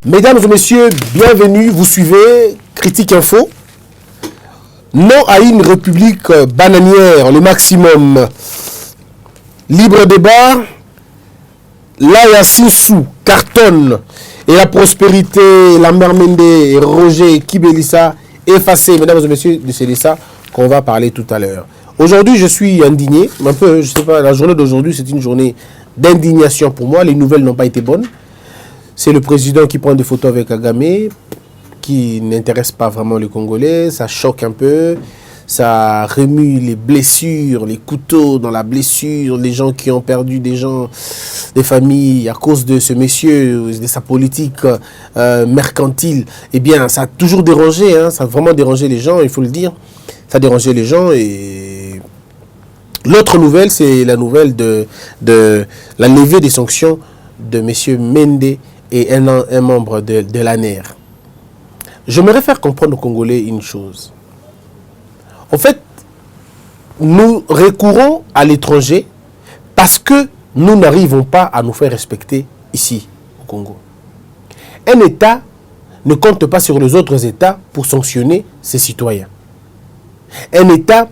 Mesdames et messieurs, bienvenue, vous suivez Critique Info. Non à une république bananière, le maximum. Libre débat, Laya Sinsou cartonne et la prospérité, Lambert Mende et Roger Kibelissa effacés. Mesdames et messieurs, c'est de ça qu'on va parler tout à l'heure. Aujourd'hui, je suis indigné, un peu, je sais pas, la journée d'aujourd'hui, c'est une journée d'indignation pour moi. Les nouvelles n'ont pas été bonnes. C'est le président qui prend des photos avec Kagame, qui n'intéresse pas vraiment les Congolais. Ça choque un peu. Ça remue les blessures, les couteaux dans la blessure, les gens qui ont perdu des gens, des familles à cause de ce monsieur, de sa politique mercantile. Eh bien, ça a toujours dérangé, hein, ça a vraiment dérangé les gens, il faut le dire. Ça a dérangé les gens et l'autre nouvelle, c'est la nouvelle de la levée des sanctions de monsieur Mende et un membre de l'ANER. J'aimerais faire comprendre aux Congolais une chose. En fait, nous recourons à l'étranger parce que nous n'arrivons pas à nous faire respecter ici, au Congo. Un État ne compte pas sur les autres États pour sanctionner ses citoyens. Un État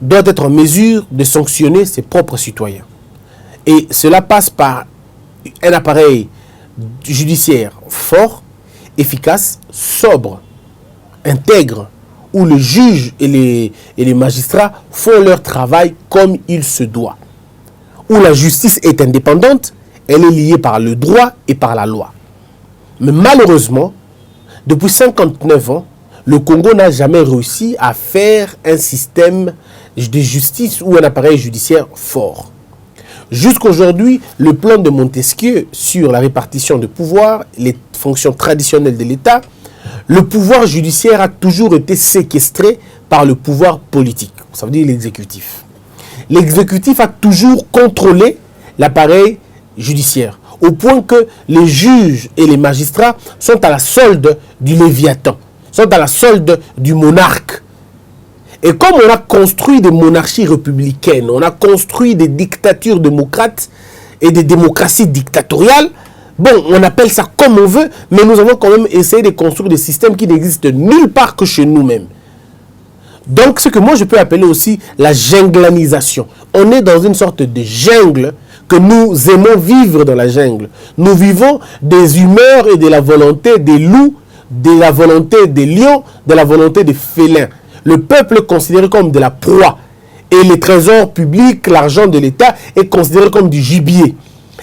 doit être en mesure de sanctionner ses propres citoyens. Et cela passe par un appareil judiciaire fort, efficace, sobre, intègre, où le juge et les magistrats font leur travail comme il se doit. Où la justice est indépendante, elle est liée par le droit et par la loi. Mais malheureusement, depuis 59 ans, le Congo n'a jamais réussi à faire un système de justice ou un appareil judiciaire fort. Jusqu'aujourd'hui, le plan de Montesquieu sur la répartition de pouvoir, les fonctions traditionnelles de l'État, le pouvoir judiciaire a toujours été séquestré par le pouvoir politique, ça veut dire l'exécutif. L'exécutif a toujours contrôlé l'appareil judiciaire, au point que les juges et les magistrats sont à la solde du Léviathan, sont à la solde du monarque. Et comme on a construit des monarchies républicaines, on a construit des dictatures démocrates et des démocraties dictatoriales, bon, on appelle ça comme on veut, mais nous avons quand même essayé de construire des systèmes qui n'existent nulle part que chez nous-mêmes. Donc, ce que moi je peux appeler aussi la junglanisation. On est dans une sorte de jungle que nous aimons vivre dans la jungle. Nous vivons des humeurs et de la volonté des loups, de la volonté des lions, de la volonté des félins. Le peuple est considéré comme de la proie. Et les trésors publics, l'argent de l'État est considéré comme du gibier.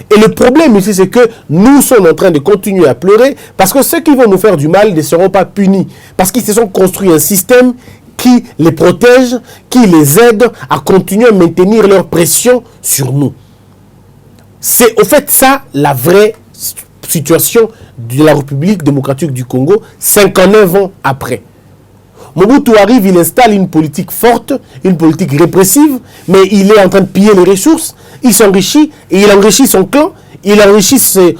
Et le problème ici, c'est que nous sommes en train de continuer à pleurer parce que ceux qui vont nous faire du mal ne seront pas punis. Parce qu'ils se sont construits un système qui les protège, qui les aide à continuer à maintenir leur pression sur nous. C'est au fait ça la vraie situation de la République démocratique du Congo, 59 ans après. Mobutu arrive, il installe une politique forte, une politique répressive, mais il est en train de piller les ressources, il s'enrichit, et il enrichit son clan, il enrichit ses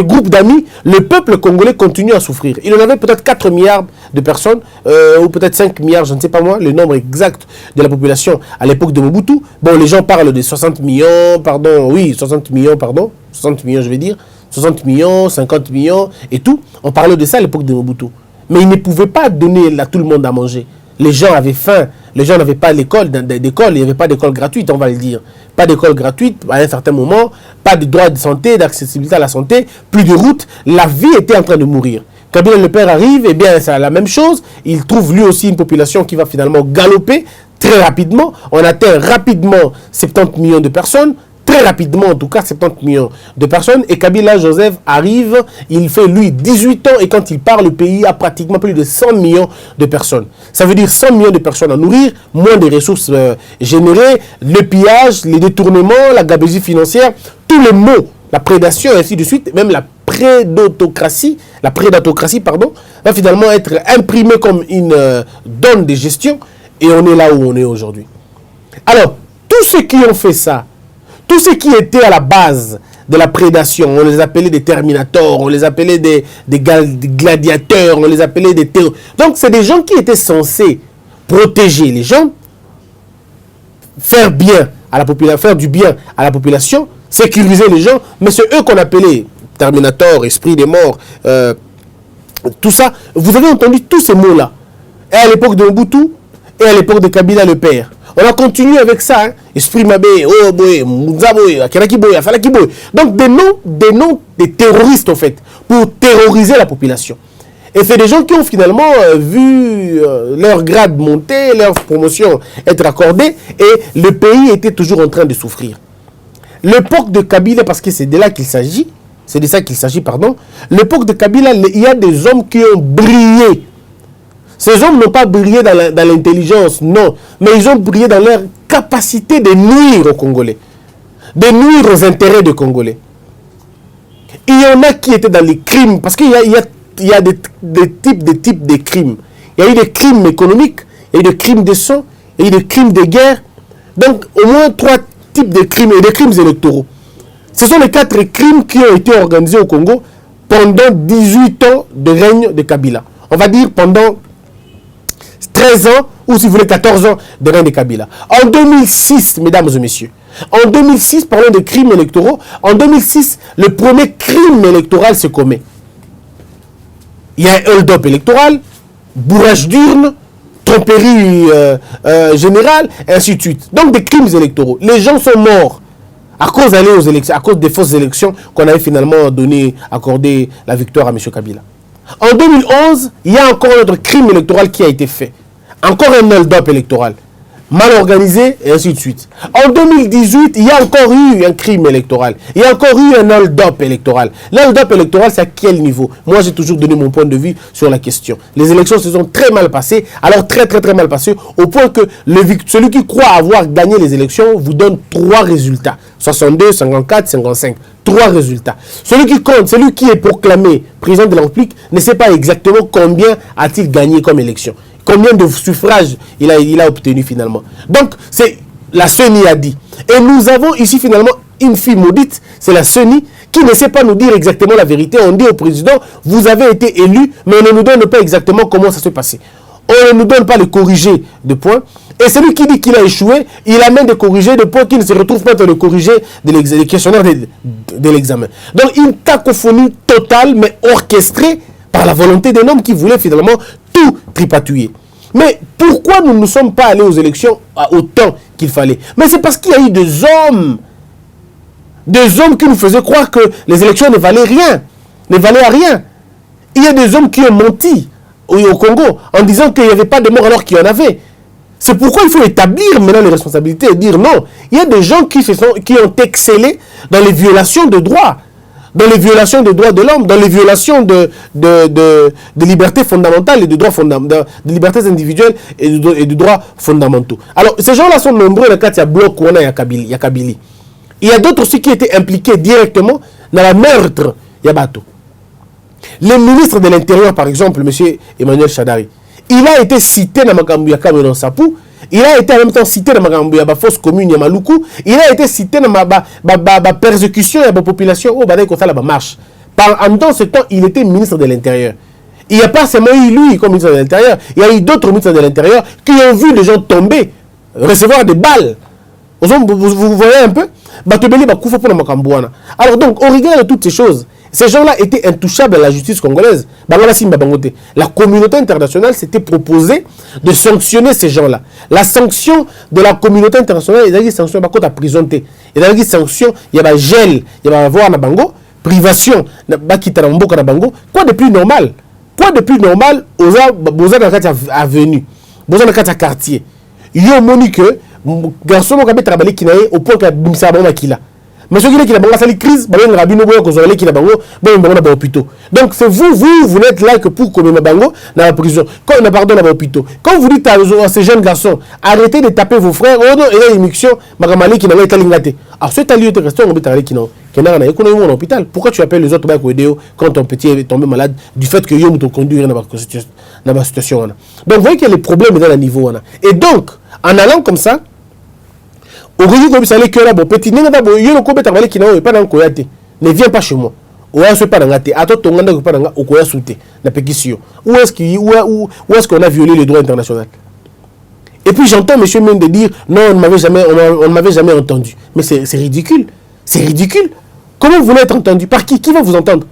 groupes d'amis. Le peuple congolais continue à souffrir. Il en avait peut-être 4 milliards de personnes, ou peut-être 5 milliards, je ne sais pas moi, le nombre exact de la population à l'époque de Mobutu. Bon, les gens parlent de 60 millions, 60 millions je vais dire, 60 millions, 50 millions et tout. On parlait de ça à l'époque de Mobutu. Mais ils ne pouvaient pas donner à tout le monde à manger. Les gens avaient faim, les gens n'avaient pas d'école, il n'y avait pas d'école gratuite, on va le dire. Pas d'école gratuite à un certain moment, pas de droit de santé, d'accessibilité à la santé, plus de routes, la vie était en train de mourir. Kabila le père arrive, eh bien c'est la même chose, il trouve lui aussi une population qui va finalement galoper très rapidement. On atteint rapidement 70 millions de personnes, très rapidement en tout cas 70 millions de personnes, et Kabila Joseph arrive, il fait lui 18 ans, et quand il part, le pays a pratiquement plus de 100 millions de personnes. Ça veut dire 100 millions de personnes à nourrir, moins de ressources générées, le pillage, les détournements, la gabegie financière, tous les maux, la prédation et ainsi de suite, même la prédatocratie, va finalement être imprimée comme une donne de gestion, et on est là où on est aujourd'hui. Alors, tous ceux qui ont fait ça, tous ceux qui étaient à la base de la prédation, on les appelait des terminators, on les appelait des gladiateurs, on les appelait des terroristes. Donc, c'est des gens qui étaient censés protéger les gens, faire du bien à la population, sécuriser les gens, mais c'est eux qu'on appelait Terminator, esprit des morts, tout ça. Vous avez entendu tous ces mots-là. Et à l'époque de Mobutu, et à l'époque de Kabila le père. On a continué avec ça. Hein. Esprit Mabé, oh boy, Mounzaboy, Akirakiboy, Afalakiboy. Donc des noms des terroristes en fait, pour terroriser la population. Et c'est des gens qui ont finalement vu leur grade monter, leur promotion être accordée, et le pays était toujours en train de souffrir. L'époque de Kabila, parce que c'est de là qu'il s'agit, c'est de ça qu'il s'agit, pardon. L'époque de Kabila, il y a des hommes qui ont brillé. Ces hommes n'ont pas brillé dans l'intelligence, non, mais ils ont brillé dans leur capacité de nuire aux Congolais, de nuire aux intérêts des Congolais. Il y en a qui étaient dans les crimes, parce qu'il y a des types de crimes. Il y a eu des crimes économiques, il y a eu des crimes de sang, il y a eu des crimes de guerre. Donc, au moins 3 types de crimes et des crimes électoraux. Ce sont les 4 crimes qui ont été organisés au Congo pendant 18 ans de règne de Kabila. On va dire pendant 13 ans, ou si vous voulez 14 ans de règne de Kabila. En 2006, mesdames et messieurs, en 2006, parlons de crimes électoraux, en 2006, le premier crime électoral se commet. Il y a un hold-up électoral, bourrage d'urnes, tromperie générale, et ainsi de suite. Donc des crimes électoraux. Les gens sont morts à cause d'aller aux élections, à cause des fausses élections qu'on avait finalement accordé la victoire à M. Kabila. En 2011, il y a encore un autre crime électoral qui a été fait. Encore un hold-up électoral. Mal organisé, et ainsi de suite. En 2018, il y a encore eu un crime électoral. Il y a encore eu un hold-up électoral. L'hold-up électoral, c'est à quel niveau? Moi, j'ai toujours donné mon point de vue sur la question. Les élections se sont très mal passées, alors très mal passées, au point que celui qui croit avoir gagné les élections vous donne 3 résultats. 62, 54, 55. 3 résultats. Celui qui compte, celui qui est proclamé président de la République, ne sait pas exactement combien a-t-il gagné comme élection. Combien de suffrages il a obtenu finalement. Donc, c'est la CENI a dit. Et nous avons ici finalement une fille maudite, c'est la CENI, qui ne sait pas nous dire exactement la vérité. On dit au président, vous avez été élu, mais on ne nous donne pas exactement comment ça s'est passé. On ne nous donne pas le corrigé de points. Et celui qui dit qu'il a échoué, il amène des corrigés de points qui ne se retrouvent pas dans le corrigé des questionnaires de l'examen. Donc, une cacophonie totale, mais orchestrée par la volonté d'un homme qui voulait finalement tout tripatouiller. Mais pourquoi nous ne sommes pas allés aux élections à autant qu'il fallait? Mais c'est parce qu'il y a eu des hommes qui nous faisaient croire que les élections ne valaient rien, ne valaient à rien. Il y a des hommes qui ont menti au Congo en disant qu'il n'y avait pas de morts alors qu'il y en avait. C'est pourquoi il faut établir maintenant les responsabilités et dire non. Il y a des gens qui ont excellé dans les violations de droits. Dans les violations des droits de l'homme, dans les violations de libertés fondamentales et de droits fondamentaux, de libertés individuelles et de droits fondamentaux. Alors, ces gens-là sont nombreux dans le cas, il y a Bloc, il y a Kabili. Il y a d'autres aussi qui étaient impliqués directement dans la meurtre Yabato. Le ministre de l'Intérieur, par exemple, M. Emmanuel Shadari, il a été cité dans Makambu Cameroun Sapou. Il a été en même temps cité dans la fausse commune Yamaloukou. Il a été cité dans la persécution de la population au Badaï Kota la marche. En ce temps, il était ministre de l'Intérieur. Il n'y a pas seulement eu lui comme ministre de l'Intérieur. Il y a eu d'autres ministres de l'Intérieur qui ont vu les gens tomber, recevoir des balles. Vous voyez un peu? Alors donc, au regard de toutes ces choses, ces gens-là étaient intouchables à la justice congolaise. La communauté internationale s'était proposée de sanctionner ces gens-là. La sanction de la communauté internationale, il y a des sanctions contre la prison. Il y a des sanctions, il y a des gel, il y a des bango, privation, quoi de plus normal? Quoi de plus normal aux avenues, aux quartier? Il y a un garçon qui a travaillé au point qu'il a mais ceux qui ont une crise, donc c'est vous n'êtes là que pour commettre le bango dans la prison. Quand on a pardon dans l'hôpital. Quand vous dites à ces jeunes garçons, arrêtez de taper vos frères, il y a une émission, qui n'a pas été. Alors ce lieu de rester, on peut aller qui n'a économie en hôpital. Pourquoi tu appelles les autres quand ton petit est tombé malade du fait que yo t'ont conduit dans la situation? Donc vous voyez qu'il y a les problèmes dans le niveau. Et donc, en allant comme ça, au réseau comme ça, les cœurs, bon petit, ne viens pas chez moi. Ou est-ce pas dans où est-ce qu'on a violé le droit international? Et puis j'entends M. Mende dire non, on ne m'avait jamais entendu. Mais c'est ridicule. C'est ridicule. Comment vous voulez être entendu? Par qui? Qui va vous entendre?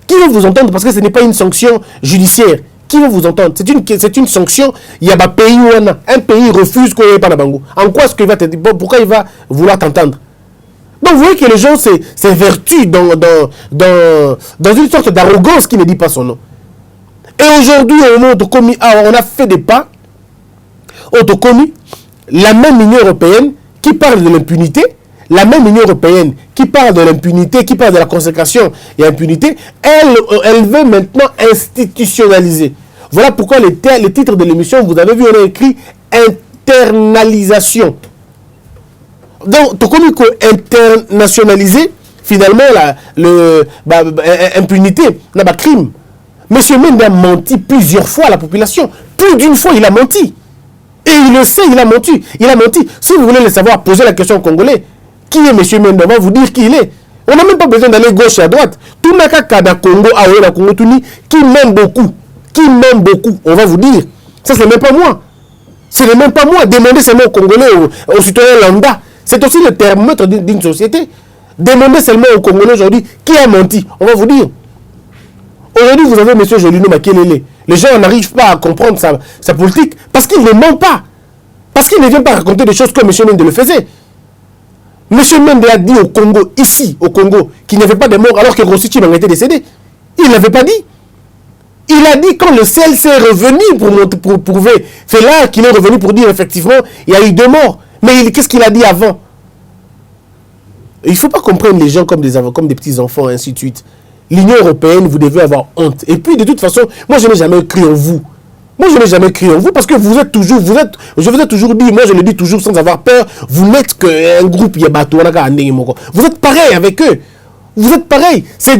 Qui va vous entendre? Parce que ce n'est pas une sanction judiciaire. Qui va vous entendre? C'est une sanction. Il y a un pays où un pays refuse qu'on n'ait pas de bango. En quoi est-ce qu'il va te dire? Pourquoi il va vouloir t'entendre? Donc vous voyez que les gens, c'est vertu dans une sorte d'arrogance qui ne dit pas son nom. Et aujourd'hui, au moment où on a fait des pas, on a commis la même Union européenne qui parle de l'impunité, la même Union européenne qui parle de l'impunité, qui parle de la consécration et l'impunité, elle veut maintenant institutionnaliser. Voilà pourquoi les titres de l'émission, vous avez vu, on a écrit internalisation. Donc, tout comme internationaliser, finalement, l'impunité, n'a pas crime. Monsieur Mende a menti plusieurs fois à la population. Plus d'une fois, il a menti. Et il le sait, il a menti. Il a menti. Si vous voulez le savoir, posez la question aux Congolais. Qui est Monsieur Mende? On va vous dire qui il est. On n'a même pas besoin d'aller gauche et à droite. Tout le monde Congo, qui m'aime beaucoup. Qui m'aime beaucoup, on va vous dire. Ça, ce n'est même pas moi. Ce n'est même pas moi. Demandez seulement aux Congolais, aux citoyens lambda. C'est aussi le thermomètre d'une société. Demandez seulement aux Congolais aujourd'hui qui a menti. On va vous dire. Aujourd'hui, vous avez M. Jolino Makelele. Les gens n'arrivent pas à comprendre sa politique parce qu'il ne ment pas. Parce qu'il ne vient pas raconter des choses comme M. Mende le faisait. M. Mende a dit au Congo, ici, au Congo, qu'il n'y avait pas de mort alors que Rossichi était décédé. Il ne l'avait pas dit. Il a dit quand le CLC est revenu pour prouver, c'est là qu'il est revenu pour dire effectivement, il y a eu 2 morts. Mais qu'est-ce qu'il a dit avant? Il ne faut pas comprendre les gens comme des petits enfants, et ainsi de suite. L'Union européenne, vous devez avoir honte. Et puis, de toute façon, moi, je n'ai jamais cru en vous. Moi, je n'ai jamais cru en vous parce que je vous ai toujours dit, moi, je le dis toujours sans avoir peur, vous n'êtes qu'un groupe, vous êtes pareil avec eux. Vous êtes pareil. Ces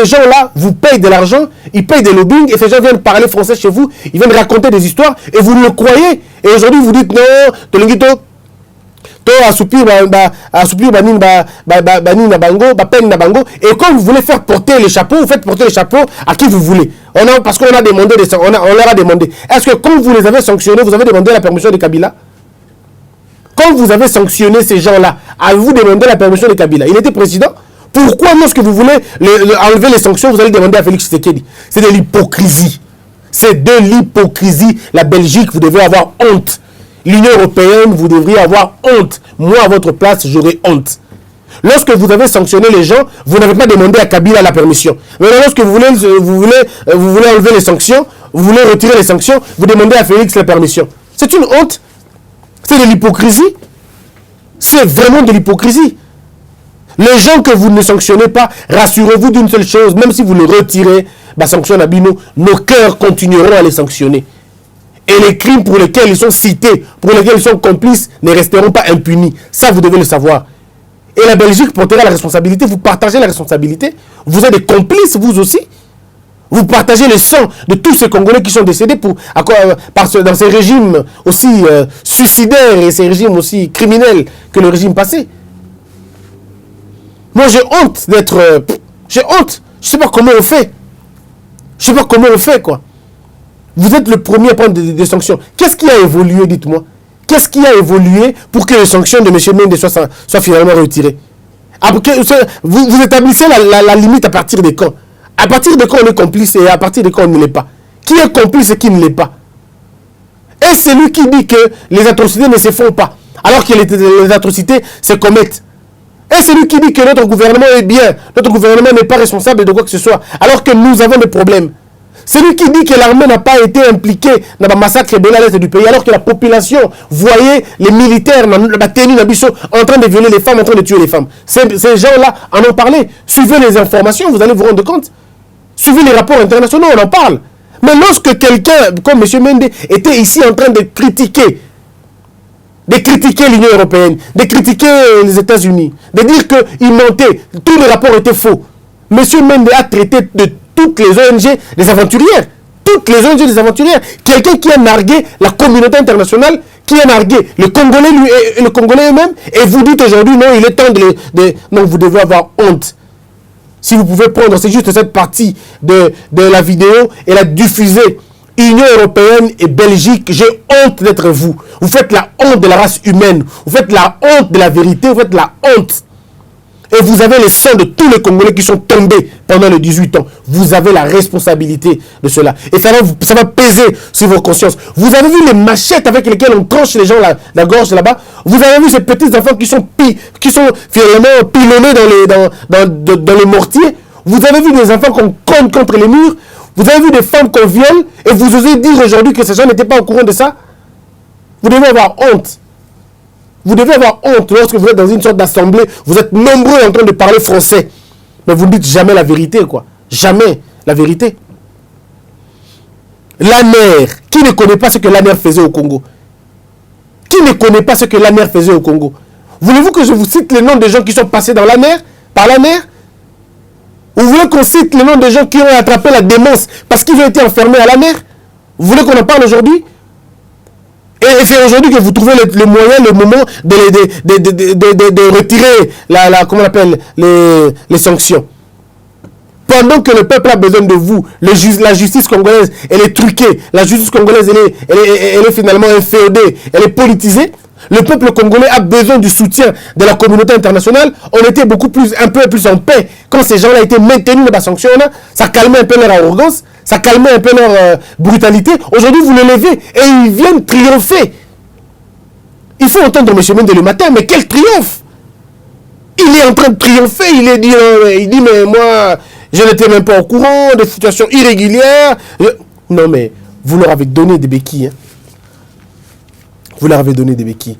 gens-là vous payent de l'argent, ils payent des lobbying et ces gens viennent parler français chez vous, ils viennent raconter des histoires et vous le croyez. Et aujourd'hui, vous dites non, Tolingito, et quand vous voulez faire porter les chapeaux, vous faites porter les chapeaux à qui vous voulez. Parce qu'on a demandé, on leur a demandé. Est-ce que quand vous les avez sanctionnés, vous avez demandé la permission de Kabila? Quand vous avez sanctionné ces gens-là, avez-vous demandé la permission de Kabila? Il était président. Pourquoi, lorsque vous voulez enlever les sanctions, vous allez demander à Félix Tshisekedi? C'est de l'hypocrisie. C'est de l'hypocrisie. La Belgique, vous devez avoir honte. L'Union européenne, vous devriez avoir honte. Moi, à votre place, j'aurais honte. Lorsque vous avez sanctionné les gens, vous n'avez pas demandé à Kabila la permission. Mais lorsque vous voulez enlever les sanctions, vous voulez retirer les sanctions, vous demandez à Félix la permission. C'est une honte. C'est de l'hypocrisie. C'est vraiment de l'hypocrisie. Les gens que vous ne sanctionnez pas, rassurez-vous d'une seule chose, même si vous le retirez, sanction Nabino, nos cœurs continueront à les sanctionner. Et les crimes pour lesquels ils sont cités, pour lesquels ils sont complices, ne resteront pas impunis. Ça, vous devez le savoir. Et la Belgique portera la responsabilité, vous partagez la responsabilité. Vous êtes des complices, vous aussi. Vous partagez le sang de tous ces Congolais qui sont décédés dans ces régimes aussi suicidaires et ces régimes aussi criminels que le régime passé. Moi, j'ai honte d'être... j'ai honte. Je ne sais pas comment on fait. Je ne sais pas comment on fait, quoi. Vous êtes le premier à prendre des sanctions. Qu'est-ce qui a évolué, dites-moi? Qu'est-ce qui a évolué pour que les sanctions de M. Mende soient finalement retirées? Vous établissez la limite à partir de quand? À partir de quand on est complice et à partir de quand on ne l'est pas? Qui est complice et qui ne l'est pas? Et c'est lui qui dit que les atrocités ne se font pas, alors que les atrocités se commettent. Et c'est lui qui dit que notre gouvernement est bien, notre gouvernement n'est pas responsable de quoi que ce soit, alors que nous avons des problèmes. C'est lui qui dit que l'armée n'a pas été impliquée dans le massacre de l'Est du pays, alors que la population voyait les militaires en train de violer les femmes, en train de tuer les femmes. Ces gens-là en ont parlé. Suivez les informations, vous allez vous rendre compte. Suivez les rapports internationaux, on en parle. Mais lorsque quelqu'un, comme M. Mende, était ici en train de critiquer l'Union européenne, de critiquer les États-Unis, de dire qu'ils mentaient, tous les rapports étaient faux. M. Mende a traité de toutes les ONG des aventurières. Toutes les ONG des aventurières. Quelqu'un qui a nargué la communauté internationale, qui a nargué le Congolais eux-mêmes, et vous dites aujourd'hui, non, il est temps non, vous devez avoir honte. Si vous pouvez prendre, c'est juste cette partie de la vidéo et la diffuser. Union européenne et Belgique, j'ai honte d'être vous. Vous faites la honte de la race humaine. Vous faites la honte de la vérité. Vous faites la honte. Et vous avez les sangs de tous les Congolais qui sont tombés pendant les 18 ans. Vous avez la responsabilité de cela. Et ça va peser sur vos consciences. Vous avez vu les machettes avec lesquelles on tranche les gens la gorge là-bas. Vous avez vu ces petits enfants qui sont finalement pilonnés dans les mortiers. Vous avez vu des enfants qu'on cogne contre les murs. Vous avez vu des femmes qu'on viole. Et vous osez dire aujourd'hui que ces gens n'étaient pas au courant de ça. Vous devez avoir honte. Vous devez avoir honte lorsque vous êtes dans une sorte d'assemblée. Vous êtes nombreux en train de parler français. Mais vous ne dites jamais la vérité, quoi. Jamais la vérité. L'ANER. Qui ne connaît pas ce que l'ANER faisait au Congo? Qui ne connaît pas ce que l'ANER faisait au Congo? Voulez-vous que je vous cite les noms des gens qui sont passés dans l'ANER? Par l'ANER? Ou vous voulez qu'on cite les noms des gens qui ont attrapé la démence parce qu'ils ont été enfermés à l'ANER? Vous voulez qu'on en parle aujourd'hui? Et c'est aujourd'hui que vous trouvez le moyen, le moment de retirer comment on appelle, les sanctions. Pendant que le peuple a besoin de vous, la justice congolaise, elle est truquée. La justice congolaise, elle est finalement inféodée. Elle est politisée. Le peuple congolais a besoin du soutien de la communauté internationale. On était un peu plus en paix quand ces gens-là étaient maintenus dans la sanction. Ça calmait un peu leur arrogance. Ça calmait un peu leur brutalité. Aujourd'hui, vous le levez et ils viennent triompher. Il faut entendre M. Mende le matin, mais quel triomphe! Il est en train de triompher. Il dit, mais moi, je n'étais même pas au courant des situations irrégulières. Non, mais vous leur avez donné des béquilles. Hein. Vous leur avez donné des béquilles.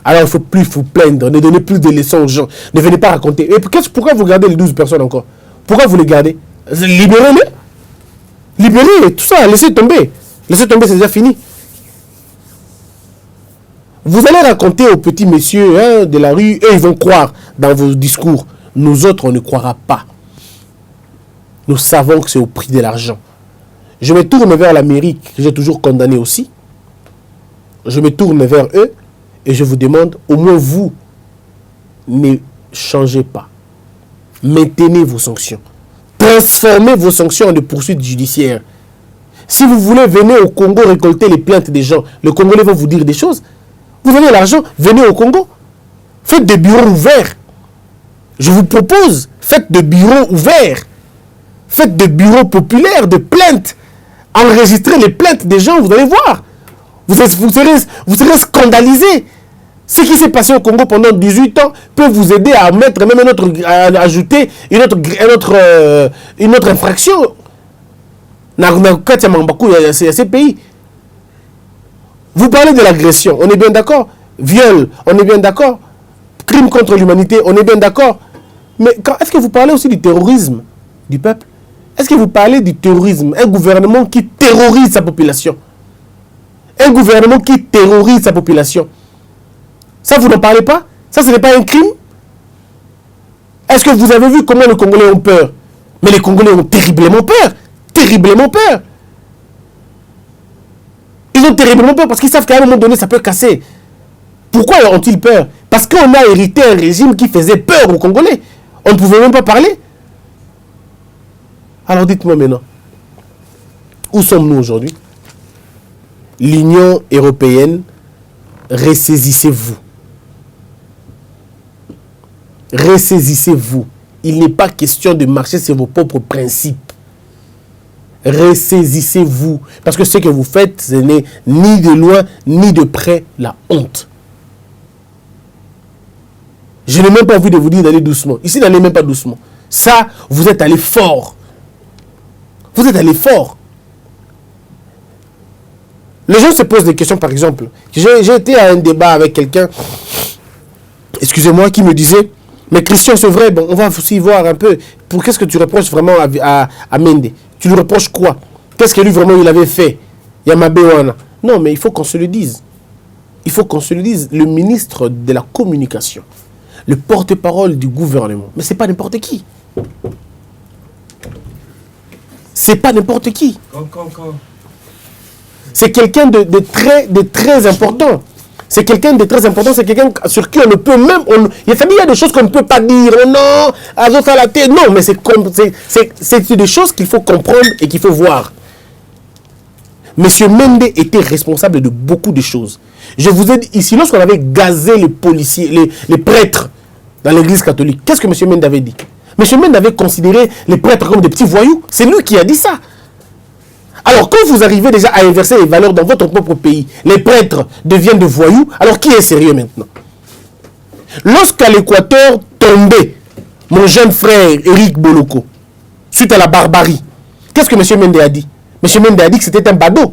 Alors, il ne faut plus vous plaindre. Ne donnez plus de leçons aux gens. Ne venez pas raconter. Et pourquoi vous gardez les 12 personnes encore? Pourquoi vous les gardez? Libérez-les. Libérez tout ça, laissez tomber. Laissez tomber, c'est déjà fini. Vous allez raconter aux petits messieurs de la rue, et ils vont croire dans vos discours. Nous autres, on ne croira pas. Nous savons que c'est au prix de l'argent. Je me tourne vers l'Amérique, que j'ai toujours condamné aussi. Je me tourne vers eux et je vous demande, au moins vous, ne changez pas. Maintenez vos sanctions. Transformez vos sanctions en des poursuites judiciaires. Si vous voulez, venez au Congo récolter les plaintes des gens. Le Congolais va vous dire des choses. Vous avez l'argent, venez au Congo. Faites des bureaux ouverts. Je vous propose, faites des bureaux ouverts. Faites des bureaux populaires de plaintes. Enregistrez les plaintes des gens, vous allez voir. Vous serez scandalisés. Ce qui s'est passé au Congo pendant 18 ans peut vous aider à mettre même à ajouter une autre infraction. C'est ces pays. Vous parlez de l'agression, on est bien d'accord. Viol, on est bien d'accord. Crime contre l'humanité, on est bien d'accord. Mais est-ce que vous parlez aussi du terrorisme du peuple? Est-ce que vous parlez du terrorisme? Un gouvernement qui terrorise sa population. Un gouvernement qui terrorise sa population. Ça, vous n'en parlez pas? Ça, ce n'est pas un crime? Est-ce que vous avez vu comment les Congolais ont peur? Mais les Congolais ont terriblement peur. Terriblement peur. Ils ont terriblement peur parce qu'ils savent qu'à un moment donné, ça peut casser. Pourquoi ont-ils peur? Parce qu'on a hérité un régime qui faisait peur aux Congolais. On ne pouvait même pas parler. Alors dites-moi maintenant, où sommes-nous aujourd'hui? L'Union européenne, ressaisissez-vous. Ressaisissez-vous. Il n'est pas question de marcher sur vos propres principes. Ressaisissez-vous. Parce que ce que vous faites, ce n'est ni de loin, ni de près la honte. Je n'ai même pas envie de vous dire d'aller doucement. Ici, n'allez même pas doucement. Ça, vous êtes allé fort. Vous êtes allé fort. Les gens se posent des questions, par exemple. J'ai été à un débat avec quelqu'un, excusez-moi, qui me disait, mais Christian, c'est vrai, bon, on va aussi voir un peu, qu'est-ce que tu reproches vraiment à Mende? Tu lui reproches quoi? Qu'est-ce que lui vraiment il avait fait? Yamabe Wana. Non, mais il faut qu'on se le dise. Il faut qu'on se le dise. Le ministre de la communication, le porte-parole du gouvernement, mais c'est pas n'importe qui. C'est pas n'importe qui. C'est quelqu'un de très important. C'est quelqu'un de très important. C'est quelqu'un sur qui on ne peut même... Il y a des choses qu'on ne peut pas dire. Oh non, non, mais c'est des choses qu'il faut comprendre et qu'il faut voir. Monsieur Mende était responsable de beaucoup de choses. Je vous ai dit ici, lorsqu'on avait gazé les policiers, les prêtres, dans l'église catholique. Qu'est-ce que M. Mende avait dit? M. Mende avait considéré les prêtres comme des petits voyous. C'est lui qui a dit ça. Alors, quand vous arrivez déjà à inverser les valeurs dans votre propre pays, les prêtres deviennent de voyous, alors qui est sérieux maintenant? Lorsqu'à l'Équateur tombait mon jeune frère Éric Boloko, suite à la barbarie, qu'est-ce que M. Mende a dit? M. Mende a dit que c'était un badaud.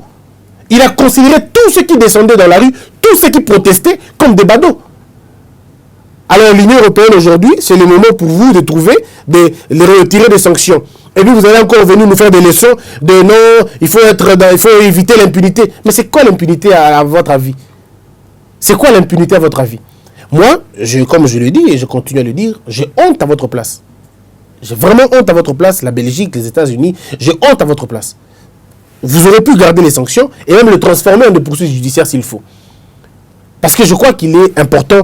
Il a considéré tous ceux qui descendaient dans la rue, tous ceux qui protestaient comme des badauds. Alors l'Union européenne aujourd'hui, c'est le moment pour vous de trouver, de retirer des sanctions. Et puis vous allez encore venir nous faire des leçons de non, il faut éviter l'impunité. Mais c'est quoi l'impunité à votre avis? C'est quoi l'impunité à votre avis? Moi, comme je le dis et je continue à le dire, j'ai honte à votre place. J'ai vraiment honte à votre place, la Belgique, les États-Unis, j'ai honte à votre place. Vous aurez pu garder les sanctions et même le transformer en des poursuites judiciaires s'il faut. Parce que je crois qu'il est important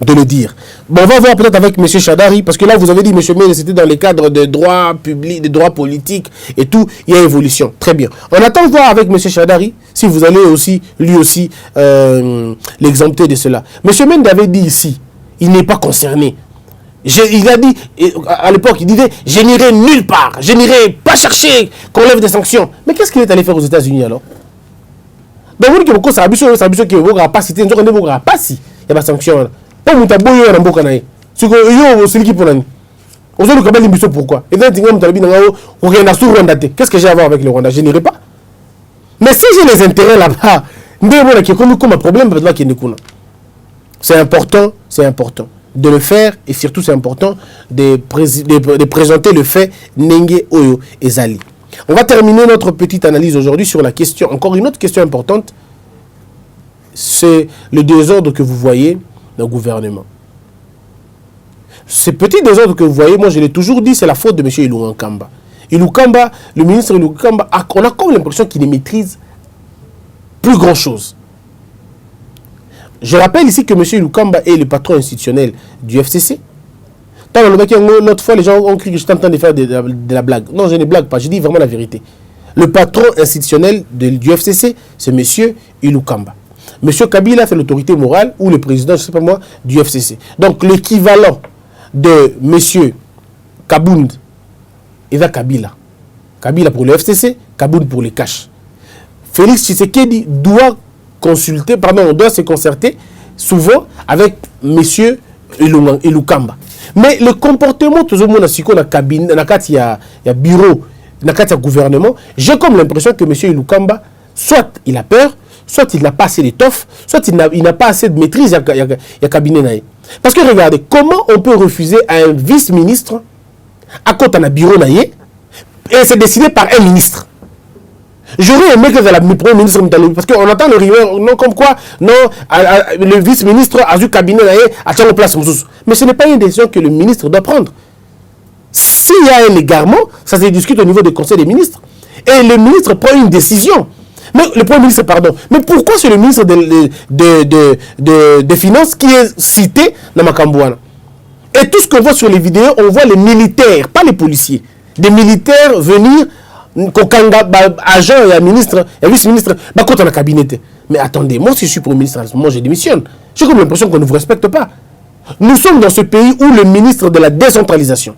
de le dire. Bon, on va voir peut-être avec M. Chadari, parce que là, vous avez dit, M. Mende, c'était dans les cadres de droit public, de droit politique et tout, il y a évolution. Très bien. On attend de voir avec M. Chadari, si vous allez aussi, lui aussi, l'exempter de cela. M. Mende avait dit ici, il n'est pas concerné. Il a dit, à l'époque, il disait, je n'irai nulle part, je n'irai pas chercher qu'on lève des sanctions. Mais qu'est-ce qu'il est allé faire aux États-Unis alors? Donc, vous dites que ça a qui est au capacité, il y a des sanctions. Pourquoi? Qu'est-ce que j'ai à voir avec le Rwanda? Je n'irai pas. Mais si j'ai les intérêts là-bas, c'est important de le faire et surtout c'est important de présenter le fait Nenge Oyo Ezali. On va terminer notre petite analyse aujourd'hui sur la question, encore une autre question importante, c'est le désordre que vous voyez dans le gouvernement. Ce petit désordre que vous voyez, moi je l'ai toujours dit, c'est la faute de M. Ilunga Nkamba. Ilunga, le ministre Ilunga Nkamba, on a comme l'impression qu'il ne maîtrise plus grand chose. Je rappelle ici que M. Ilunga Nkamba est le patron institutionnel du FCC. L'autre fois, les gens ont cru que j'étais en train de faire de la blague. Non, je ne blague pas, je dis vraiment la vérité. Le patron institutionnel du FCC, c'est M. Ilunga Nkamba. M. Kabila fait l'autorité morale ou le président, je ne sais pas moi, du FCC. Donc l'équivalent de M. Kabound, il va Kabila. Kabila pour le FCC, Kabound pour les cash. Félix Tshisekedi doit se concerter souvent avec M. Ilunga Nkamba. Mais le comportement, tout le monde a su qu'on a cabinet, il y a bureau, il y a gouvernement, j'ai comme l'impression que M. Ilunga Nkamba, soit il a peur, soit il n'a pas assez d'étoffe, soit il n'a pas assez de maîtrise à cabinet. Parce que regardez, comment on peut refuser à un vice-ministre, à côté d'un bureau, et c'est décidé par un ministre. J'aurais aimé que le premier ministre, parce qu'on entend le rumeur, non, comme quoi, non, le vice-ministre a eu cabinet, à la place. Mais ce n'est pas une décision que le ministre doit prendre. S'il y a un égarement, ça se discute au niveau du Conseil des ministres. Et le ministre prend une décision. Mais le Premier ministre, pardon. Mais pourquoi c'est le ministre des Finances qui est cité dans Makambouana? Et tout ce qu'on voit sur les vidéos, on voit les militaires, pas les policiers. Des militaires venir, agent et ministre, et vice-ministre, quand on a cabinet. Mais attendez, moi si je suis Premier ministre, à ce moment je démissionne. J'ai comme l'impression qu'on ne vous respecte pas. Nous sommes dans ce pays où le ministre de la décentralisation,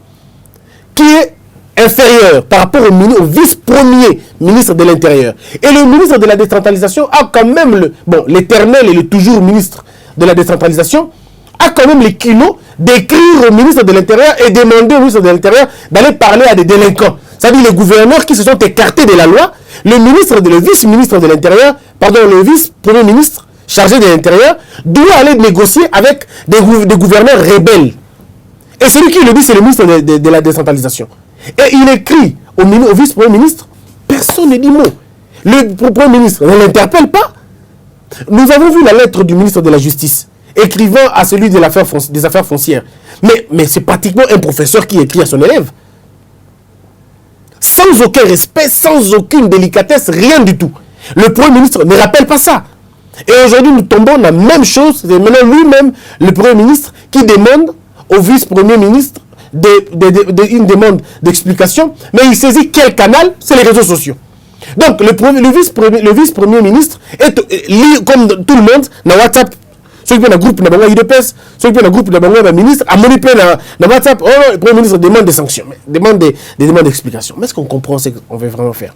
qui est inférieur par rapport au vice-premier ministre de l'Intérieur. Et le ministre de la décentralisation a quand même l'éternel et le toujours ministre de la décentralisation a quand même les kilos d'écrire au ministre de l'Intérieur et demander au ministre de l'Intérieur d'aller parler à des délinquants. C'est-à-dire les gouverneurs qui se sont écartés de la loi, le vice-ministre de l'Intérieur, le vice-premier ministre chargé de l'Intérieur, doit aller négocier avec des gouverneurs rebelles. Et celui qui le dit, c'est le ministre de la décentralisation. Et il écrit au vice-premier ministre, personne ne dit mot. Le premier ministre ne l'interpelle pas. Nous avons vu la lettre du ministre de la Justice, écrivant à celui des affaires foncières. Mais c'est pratiquement un professeur qui écrit à son élève. Sans aucun respect, sans aucune délicatesse, rien du tout. Le Premier ministre ne rappelle pas ça. Et aujourd'hui, nous tombons dans la même chose. C'est maintenant lui-même, le Premier ministre, qui demande au vice-premier ministre une demande d'explication, mais il saisit quel canal? C'est les réseaux sociaux. Donc, le vice-premier ministre est, comme tout le monde, dans WhatsApp, Ceux qui ont un groupe dans le UDPS, ceux qui ont un groupe dans le ministre, à manipuler dans WhatsApp, oh non, le Premier ministre demande des sanctions, demande des demandes d'explications. Mais est-ce qu'on comprend ce qu'on veut vraiment faire?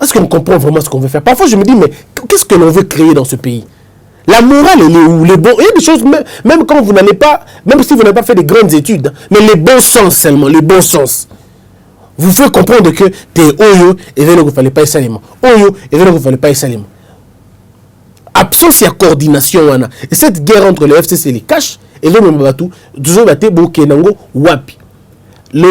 Est-ce qu'on comprend vraiment ce qu'on veut faire? Parfois, je me dis, mais qu'est-ce que l'on veut créer dans ce pays? La morale, elle est où? Les bons, il y a des choses, même quand vous n'allez pas, même si vous n'avez pas fait de grandes études, mais les bons sens seulement, les bons sens. Vous faites comprendre que t'es Oyo, et il ne fallait pas y salir. Oyo, et il ne fallait pas y salir. Absence de coordination. Et cette guerre entre le FCC et les cash, et les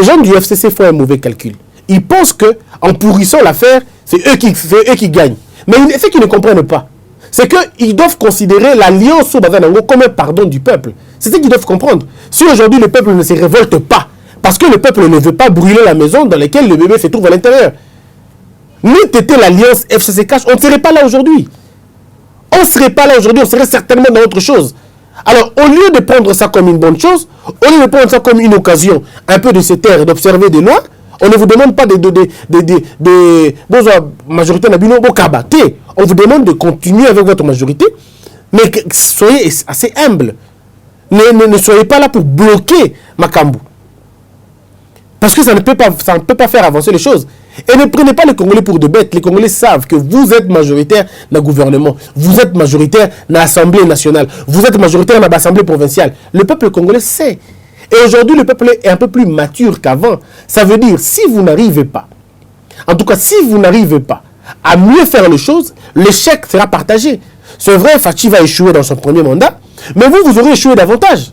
gens du FCC font un mauvais calcul. Ils pensent qu'en pourrissant l'affaire, c'est eux qui gagnent. Mais ce qu'ils ne comprennent pas, c'est qu'ils doivent considérer l'alliance au Bazanango comme un pardon du peuple. C'est ce qu'ils doivent comprendre. Si aujourd'hui le peuple ne se révolte pas, parce que le peuple ne veut pas brûler la maison dans laquelle le bébé se trouve à l'intérieur, n'eût été l'alliance FCC Cash, on ne serait pas là aujourd'hui. On ne serait pas là aujourd'hui, on serait certainement dans autre chose. Alors, au lieu de prendre ça comme une bonne chose, au lieu de prendre ça comme une occasion un peu de se taire et d'observer des lois, on ne vous demande pas de majorité on vous demande de continuer avec votre majorité, mais soyez assez humble. Ne soyez pas là pour bloquer Makambu. Parce que ça ne peut pas faire avancer les choses. Et ne prenez pas les Congolais pour de bêtes. Les Congolais savent que vous êtes majoritaire dans le gouvernement. Vous êtes majoritaire dans l'Assemblée nationale. Vous êtes majoritaire dans l'Assemblée provinciale. Le peuple congolais sait. Et aujourd'hui, le peuple est un peu plus mature qu'avant. Ça veut dire, si vous n'arrivez pas, en tout cas, si vous n'arrivez pas à mieux faire les choses, l'échec sera partagé. C'est vrai, Fachi va échouer dans son premier mandat, mais vous aurez échoué davantage.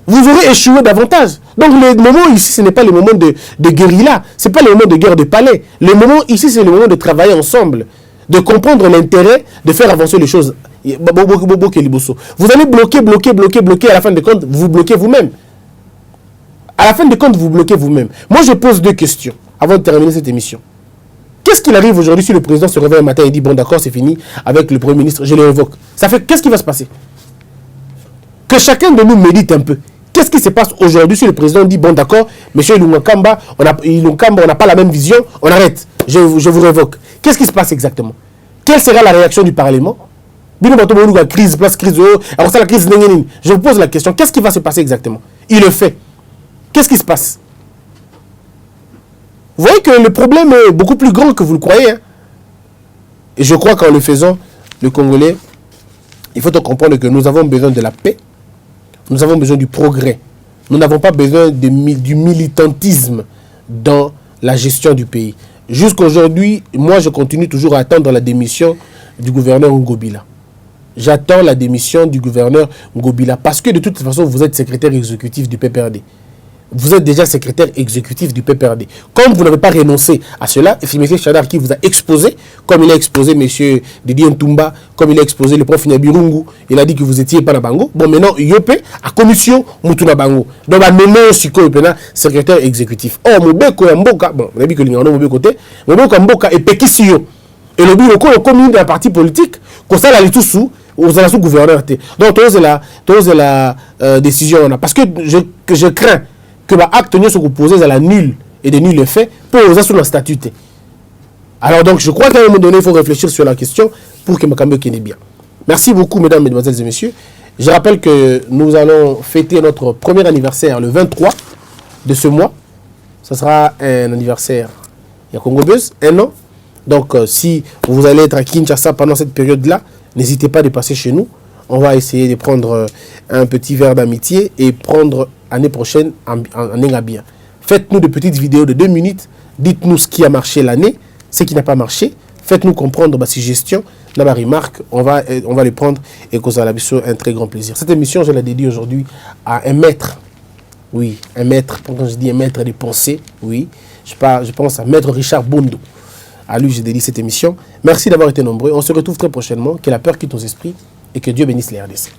Vous aurez échoué davantage. Donc, le moment ici, ce n'est pas le moment de guérilla. Ce n'est pas le moment de guerre de palais. Le moment ici, c'est le moment de travailler ensemble, de comprendre l'intérêt, de faire avancer les choses. Vous allez bloquer. À la fin de compte, vous bloquez vous-même. À la fin de compte, vous bloquez vous-même. Moi, je pose deux questions avant de terminer cette émission. Qu'est-ce qu'il arrive aujourd'hui si le président se réveille un matin et dit, bon, d'accord, c'est fini avec le Premier ministre, je le révoque. Qu'est-ce qui va se passer? Que chacun de nous médite un peu. Qu'est-ce qui se passe aujourd'hui si le président dit, bon, d'accord, monsieur Ilunga on n'a pas la même vision, on arrête, je vous révoque. Qu'est-ce qui se passe exactement? Quelle sera la réaction du Parlement? Crise, place crise, alors ça la crise. Je vous pose la question, qu'est-ce qui va se passer exactement? Il le fait. Qu'est-ce qui se passe? Vous voyez que le problème est beaucoup plus grand que vous le croyez. Hein? Et je crois qu'en le faisant, le Congolais, il faut comprendre que nous avons besoin de la paix, nous avons besoin du progrès. Nous n'avons pas besoin du militantisme dans la gestion du pays. Jusqu'aujourd'hui, moi, je continue toujours à attendre la démission du gouverneur Ngobila. J'attends la démission du gouverneur Ngobila parce que de toute façon, vous êtes secrétaire exécutif du PPRD. Vous êtes déjà secrétaire exécutif du PPRD. Comme vous n'avez pas renoncé à cela, et c'est M. Chadar qui vous a exposé, comme il a exposé M. Didier Ntumba, comme il a exposé le prof Nyabirungu, il a dit que vous étiez pas na bango. Bon, maintenant, Yope, à commission, Mutuna bango. Donc, bah, maintenant, Siko, secrétaire exécutif. Oh, Mobeko Mboka, bon, on a dit que l'Ingano Mobeko côté, Mobeko Mboka et Pekisio. Et le bureau, on commune d'un parti politique, qu'on s'en allait tout sous, aux sous gouverneur. Donc, c'est la décision. Parce que je crains que l'acte ne soit opposé à la nulle et de nul effet pour oser sur la statut. Alors donc, je crois qu'à un moment donné, il faut réfléchir sur la question pour que Makambo ait bien. Merci beaucoup, mesdames, mesdemoiselles et messieurs. Je rappelle que nous allons fêter notre premier anniversaire le 23 de ce mois. Ce sera un anniversaire. Il y a Congo Buzz, un an. Donc, si vous allez être à Kinshasa pendant cette période-là, n'hésitez pas à passer chez nous. On va essayer de prendre un petit verre d'amitié et prendre l'année prochaine en bien. Faites-nous de petites vidéos de 2 minutes. Dites-nous ce qui a marché l'année, ce qui n'a pas marché. Faites-nous comprendre ma suggestion, ma remarque. On va les prendre et causer à la mission un très grand plaisir. Cette émission, je la dédie aujourd'hui à un maître. Oui, un maître. Quand je dis un maître des pensées, oui, je pense à Maître Richard Bondo. À lui, je dédie cette émission. Merci d'avoir été nombreux. On se retrouve très prochainement. Que la peur quitte nos esprits et que Dieu bénisse les RDC.